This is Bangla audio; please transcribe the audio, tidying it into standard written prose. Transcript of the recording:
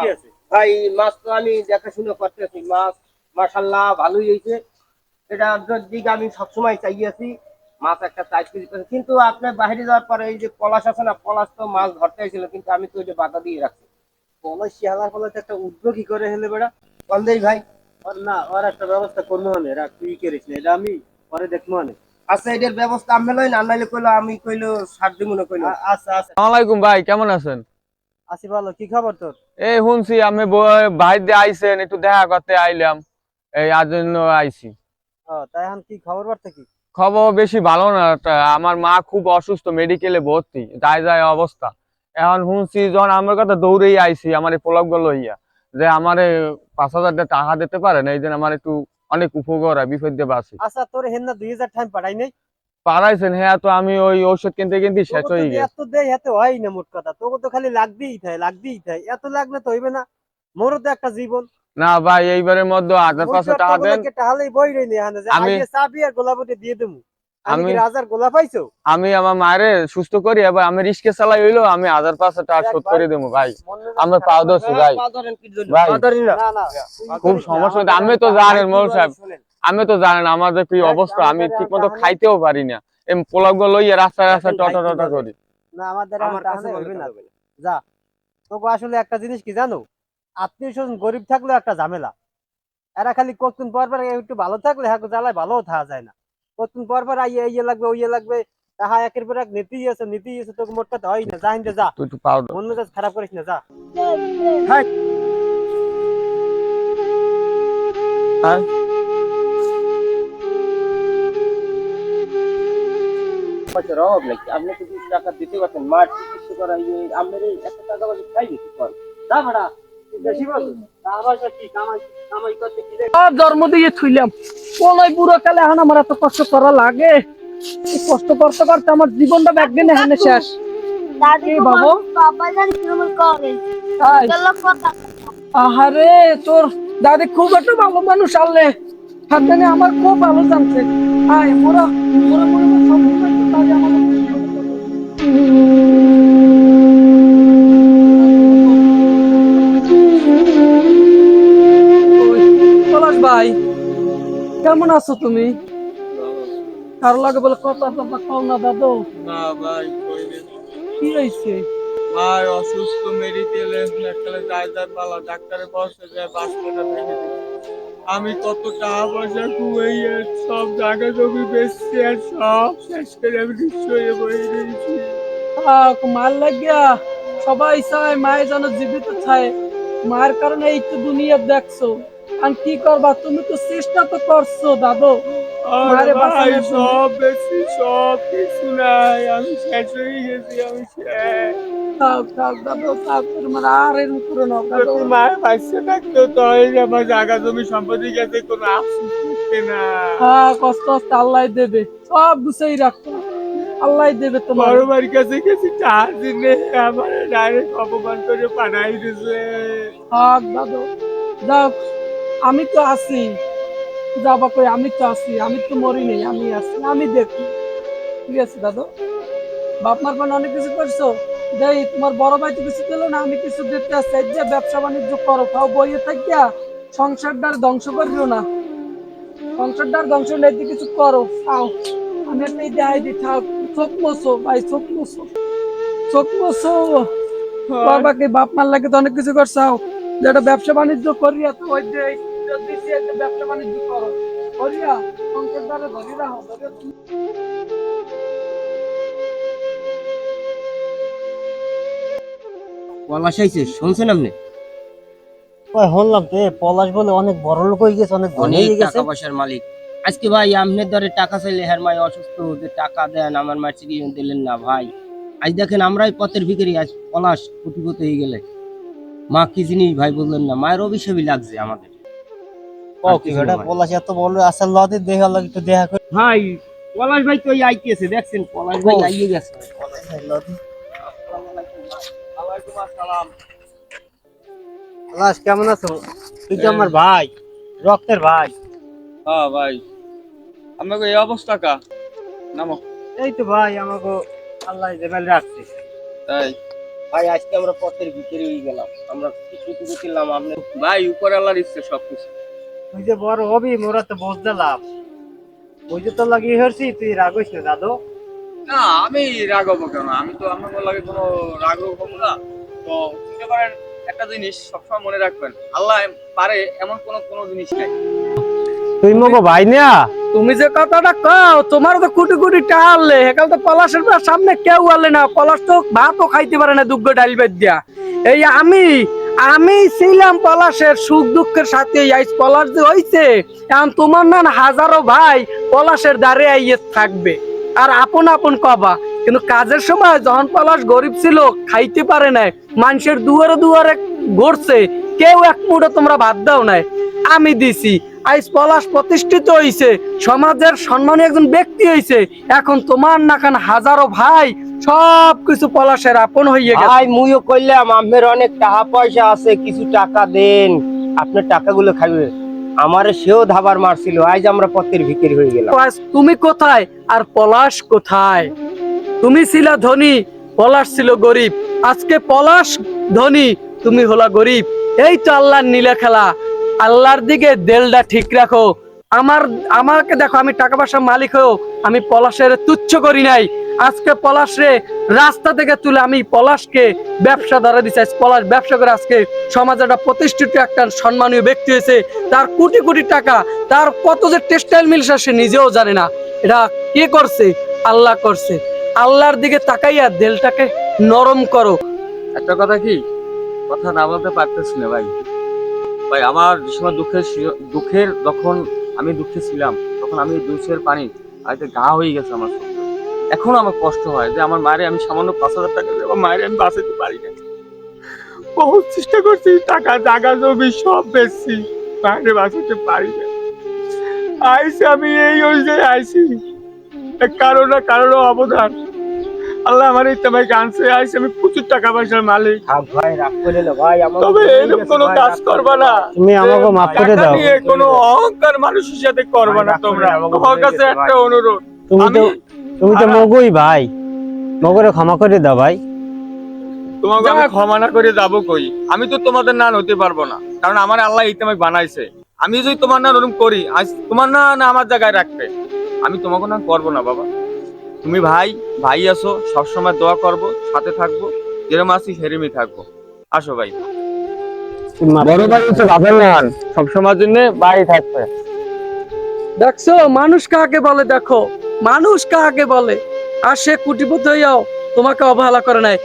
কি আছে ভাই? মাছ তো আমি দেখাশোনা করতেছি, মাছ মাশাল্লাহ ভালোই হয়েছে। এটা দিক আমি সবসময় চাইছি মাছ একটা 4 কেজি করে, কিন্তু আপনার বাইরে যাওয়ার পরে এই যে পলাশ আছে না, পলাশ তো মাছ ধরতে হয়েছিল, কিন্তু আমি তো ওই যে বাধা দিয়ে রাখছি। পলাশ শিয়ালার ফলে তো একটা উদ্যোগ কি করে হেলে বেড়া বন্ধেই ভাই। আর না, আর একটা ব্যবস্থা করবো মানে রাখ, তুই করিস না, এটা আমি পরে দেখবো মানে। আচ্ছা, এটার ব্যবস্থা আমি লই না, নাইলে কইলো আমি কইলো সার দিব না কইলো। আচ্ছা আচ্ছা। আসসালামাইকুম ভাই, কেমন আছেন? আছি ভালো, কি খবর তোর? এই শুনছি আমি ভাই দিয়ে আইছেন, একটু দেখা করতে আইলাম, এই আজ জন্য আইছি। তাই এখন কি খবর বার্তা কি? খবর বেশি ভালো না, আমার মা খুব অসুস্থ, মেডিকেলে ভর্তি, যায় যায় অবস্থা। এখন শুনছি যখন আমার কথা দৌড়েই আইছি আমার এই পোলাপ গুলো হইয়া, যে আমার 5,000 টাকা দিতে পারেন, এই জন্য আমার একটু অনেক উপকার হয়, বিপদ দিয়ে বাঁচি। আচ্ছা, তোর হেন 2000 টাইম পাঠাই নাই? পারাইছেন? হ্যাঁ, তো আমি ওই ঔষধ কিনতে কিনতে শেষ তোকে তো হয়ে গেছে। এত দেয় এত হয় না, মোট কথা তোকে তো খালি লাগবেই থাকে লাগবেই থাকে, এত লাগলে তো হইবে না। মোরও তো একটা জীবন। না ভাই, এইবারের মধ্যে 1,000-500 টাকা দেন। টাহালেই বই রইনি এখানে যে আমি আইয়ে চাবি আর গোলাপটি দিয়ে দেবো। আমি আমি কি রাজার গোলাপ পাইছো? আমি আমার মায়ের সুস্থ করি, এবার আমি রিস্কে চালাই হইলো, আমি 1,000-500 টাকা শোধ করে দেবো ভাই। আমি পাও দোষী ভাই। ভাই না না, খুব সমস্যা হচ্ছে, আমি তো জানেন মোল সাহেব, আমি তো জানেন আমাদের কি অবস্থা, আমি ঠিক মতো খাইতেও পারি না, এই পোলাপ গুলো লইয়া রাস্তায় রাস্তায় টটা টটা করি। না, আমাদের আমার কাছে হইবে না। যা, তোকে আসলে একটা জিনিস কি জানো, আত্মীয় স্বজন গরিব থাকলেও একটা ঝামেলা। এরা খালি কতদিন পর পর একটু ভালো থাকলে হ্যাঁ জ্বালায় ভালোও থাকা যায় না। কতদিন পর পর আইয়ে ইয়ে লাগবে ওই ইয়ে লাগবে, তাহা একের পর এক নীতি আছে তোকে মোট কথা হয় না। যা হিন্দে যা, তুই একটু পাও দাও। মন মেজাজ খারাপ করিস না, যা। হ্যাঁ, পয়সার অভাব নাকি? আপনি তো 20 টাকা দিতে পারতেন, মার চিকিৎসা করা আপনার এই এত টাকা পয়সা খাইবে কি কর? যা ভাড়া, বেশি বল। কি কামাই, কামাই করতে কি আর জন্ম দিয়ে থুইলাম কোলাই বুড়ো কালে এখন আমার এত কষ্ট করা লাগে। এই কষ্ট করতে করতে আমার জীবনটা একদিন এখানে শেষ। দাদি কি को বাবু? पापा जान क्यों करे তাই? चलो पता আহারে, তোর দাদি খুব একটা ভালো মানুষ আনলে, হাতে আমার খুব ভালো জানছে। আয় মোরা মোরা মনে হয় সব কিছু একটু দাদি আমার উপর ভালো করে। ওই, পলাশ ভাই, কেমন আছো তুমি? কারো লাগে বলে কথা টথা কও না দাদু? না ভাই, কি হয়েছে? ভাই অসুস্থ, মেডিকেলে যায় যায় পালা, ডাক্তারে বসে যায় 5 টাকা ভেঙে দিচ্ছে। আমি কত টাকা পয়সা কুড়াইয়ে সব জায়গা জমি বেচছি, আর সব শেষ করে আমি নিঃস্ব হয়ে বসে রয়েছি। মার লাগিয়া সবাই চায় মায়ের যেন জীবিত চায়, মায়ের কারণে এই তো দুনিয়া দেখছো। আর কি করবা, তুমি তো চেষ্টা তো করছো দাদু আর মায়ের ভাই বাঁচানোর জন্য। সব বেশি, সব কিছু নাই, আমি শেষ হয়ে গেছি, আমি শেষ। থাক থাক দাদু থাক, তোমার আর এরকম করো না দাদু। যদি মায়ের বাঁচতে থাকতো তাহলে আমার জায়গা জমি সম্পত্তি গেছে, কোনো আফসোস করতে না। হ্যাঁ, কষ্ট কষ্ট আল্লাহ দেবে, সব গুছাই রাখো, আল্লাহ দেবে তোমার। বড় ভাইয়ের কাছে গেছি, চার দিনে আমার ডাইরেক্ট অপমান করে পাঠাই দিছে। থাক দাদু, যাও, আমি তো আছি, যাবা কই, আমি তো আছি, আমি তো মরি নেই, আমি আছি, আমি দেখি। ঠিক আছে দাদু, বাপ মার পানে অনেক কিছু করছো, দেই তোমার বড় ভাই তো কিছু দিল না, আমি কিছু দিতে আসছি। এই যে ব্যবসা বাণিজ্য করো, খাও, বইয়ে থাকিয়া সংসারটার ধ্বংস করিও না, সংসারটার ধ্বংস নেই, কিছু করো, খাও। আমি একটা দেখাই দিই, থাক। চোখ মোছো ভাই, চোখ মোছো, চোখ মোছো। বাবাকে বাপ মার লাগে তো অনেক কিছু করছাও, যেটা ব্যবসা বাণিজ্য করিয়া তো ওই যে দিছি, একটা ব্যবসা বাণিজ্য করো, করিয়া সংসারটারে ধরে রাখো, ধরে। পলাশ আইছে শুনছেন আপনি? শুনলাম তো পলাশ বলে অনেক বড় লোক হয়ে গেছে, অনেক ধনী অনেক হয়ে গেছে। টাকা পয়সার মালিক। আজকে ভাই আপনার দরে টাকা চাইলে হ্যার মাই অসুস্থ, যে টাকা দেন, আমার মায়ের চিকিৎসা দিলেন না ভাই। আজ দেখেন আমরাই পথের ভিখারি, আজ পলাশ কোটিপতি হয়ে গেলে। মা কি জিনিস ভাই বললেন না, মায়ের অভিশাপই লাগছে আমাদের। আর কি কিছু না বেটা, ভাই। পলাশ এত বড় আসার লদে দেখা লাগে, একটু দেখা করে। ভাই পলাশ ভাই তো আইতেছে, দেখছেন পলাশ ভাই আইয়ে গেছে। পলাশ ভাই লদে। ওয়ালাইকুম আসসালাম। পলাশ কেমন আছো? তুই তো আমার ভাই, রক্তের ভাই। হ্যাঁ ভাই, আমাকে এই অবস্থা কা নামো। এই তো ভাই, আমাকে আল্লাহ জেবেল রাখছে। তাই? ভাই আজকে আমরা পথের ভিতরে হয়ে গেলাম, আমরা কিছু ছিলাম আপনি। ভাই উপরে আল্লাহর ইচ্ছে সবকিছু। তুই যে বড় হবি মোরা তো বুঝতে লাভ, ওই যে তো লাগিয়ে হরছি, তুই রাগিস না দাদু। না আমি রাগ হবো কেন? আমি তো আপনার লাগে কোনো রাগ হবো না। তো বুঝতে পারেন একটা জিনিস সবসময় মনে রাখবেন, আল্লাহ পারে এমন কোনো জিনিস নাই। তুই মগো ভাই না, তুমি যে কথাটা কও, তোমার তো কোটি কোটি টাকা আনলে, হেকাল তো পলাশের সামনে কেউ আনলে না। পলাশ তো ভাতও খাইতে পারে না দুগ্গ ডাল বেদ দিয়া। এই আমি ছিলাম পলাশের সুখ দুঃখের সাথে। আইস পলাশ যে হইছে, এখন তোমার না হাজারো ভাই পলাশের দ্বারে আইয়ে থাকবে আর আপন আপন কবা। কিন্তু কাজের সময় যখন পলাশ গরিব ছিল, খাইতে পারে নাই, মানুষের দুয়ারে দুয়ারে ঘুরছে, কেউ এক মুঠো তোমরা ভাত দাও নাই, আমি দিছি। আইস পলাশ প্রতিষ্ঠিত হইছে, সমাজের সম্মানী একজন ব্যক্তি হইছে। এখন তোমার নাখান হাজারো ভাই সব কিছু পলাশের আপন হইয়ে গেছে। ভাই মুইও কইলাম আপনার অনেক টাকা পয়সা আছে, কিছু টাকা দেন, আপনার টাকাগুলো খাইবে। আমারে সেও ধাবার মারছিল, আজ আমরা পথের ভিখারি হয়ে গেলাম। আজ তুমি কোথায় আর পলাশ কোথায়? তুমি ছিলা ধনী, পলাশ ছিল গরিব। আজকে পলাশ ধনী, তুমি হলা গরিব। এই তো আল্লাহর নীলা খেলা। আল্লাহর দিকে দেলটা ঠিক রাখো। আমাকে দেখো, আমি টাকা পয়সার মালিক হয়েও আমি পলাশের তুচ্ছ করি নাই। আজকে পলাশরে রাস্তা থেকে তুলে আমি পলাশকে ব্যবসা দ্বারা দিচ্ছি। পলাশ ব্যবসা করে আজকে সমাজে একটা প্রতিষ্ঠিত একটা সম্মানীয় ব্যক্তি হয়েছে। তার কোটি কোটি টাকা, তার কত যে টেক্সটাইল মিল সে নিজেও জানে না। এটা কে করছে? আল্লাহ করছে। আল্লাহর দিকে তাকাইয়া দিলটাকে নরম করো। একটা কথা কি, কথা না বলতে পারতেছি না ভাই। ভাই আমার যে সময় দুঃখের যখন আমি দুঃখে ছিলাম, তখন আমি দুঃখের পানি আইতে গা হয়ে গেছে আমার চোখে। এখনো আমার কষ্ট হয় যে আমার মায়ের আমি সামান্য 5,000 টাকা দিয়ে আমার মায়ের আমি বাঁচাতে পারি না। বহুত চেষ্টা করছি, টাকা জায়গা জমি সব বেচছি, মায়ের বাঁচাতে পারি না। আইসি আমি এই অনুযায়ী আইসি, কারো না কারো অবদান। আল্লাহ আমার এই তোমায় আনছে, আইসি আমি প্রচুর টাকা পয়সার মালিক। থাক ভাই, রাগ করে না ভাই, আমার তবে এরকম কোনো কাজ করবা না, তুমি আমাকে মাফ করে টাকা দাও। নিয়ে কোনো অহংকার মানুষের সাথে করবা না তোমরা। তোমার কাছে একটা অনুরোধ, তুমি তো মগই ভাই, মগরে ক্ষমা করে দাও ভাই। তোমাকে আমি ক্ষমা না করে যাবো কই? আমি তো তোমাদের না হতে পারবো না, কারণ আমার আল্লাহ এই তোমাকে বানাইছে। আমি যদি তোমার না ওরকম করি, আজ তোমার না আমার জায়গায় রাখবে, আমি তোমাকে না করবো না বাবা। তুমি ভাই আছো, সবসময় দোয়া করবো, সাথে থাকবো, যেরকম আছি সেরমই থাকবো। আসো ভাই, বড় ভাই হচ্ছে বাবার নান, সবসময়ের জন্য ভাই থাকবে। দেখছো মানুষ কাকে বলে? দেখো মানুষ কাকে বলে। আর সে কুটিপতি হইয়াও তোমাকে অবহেলা করে নাই।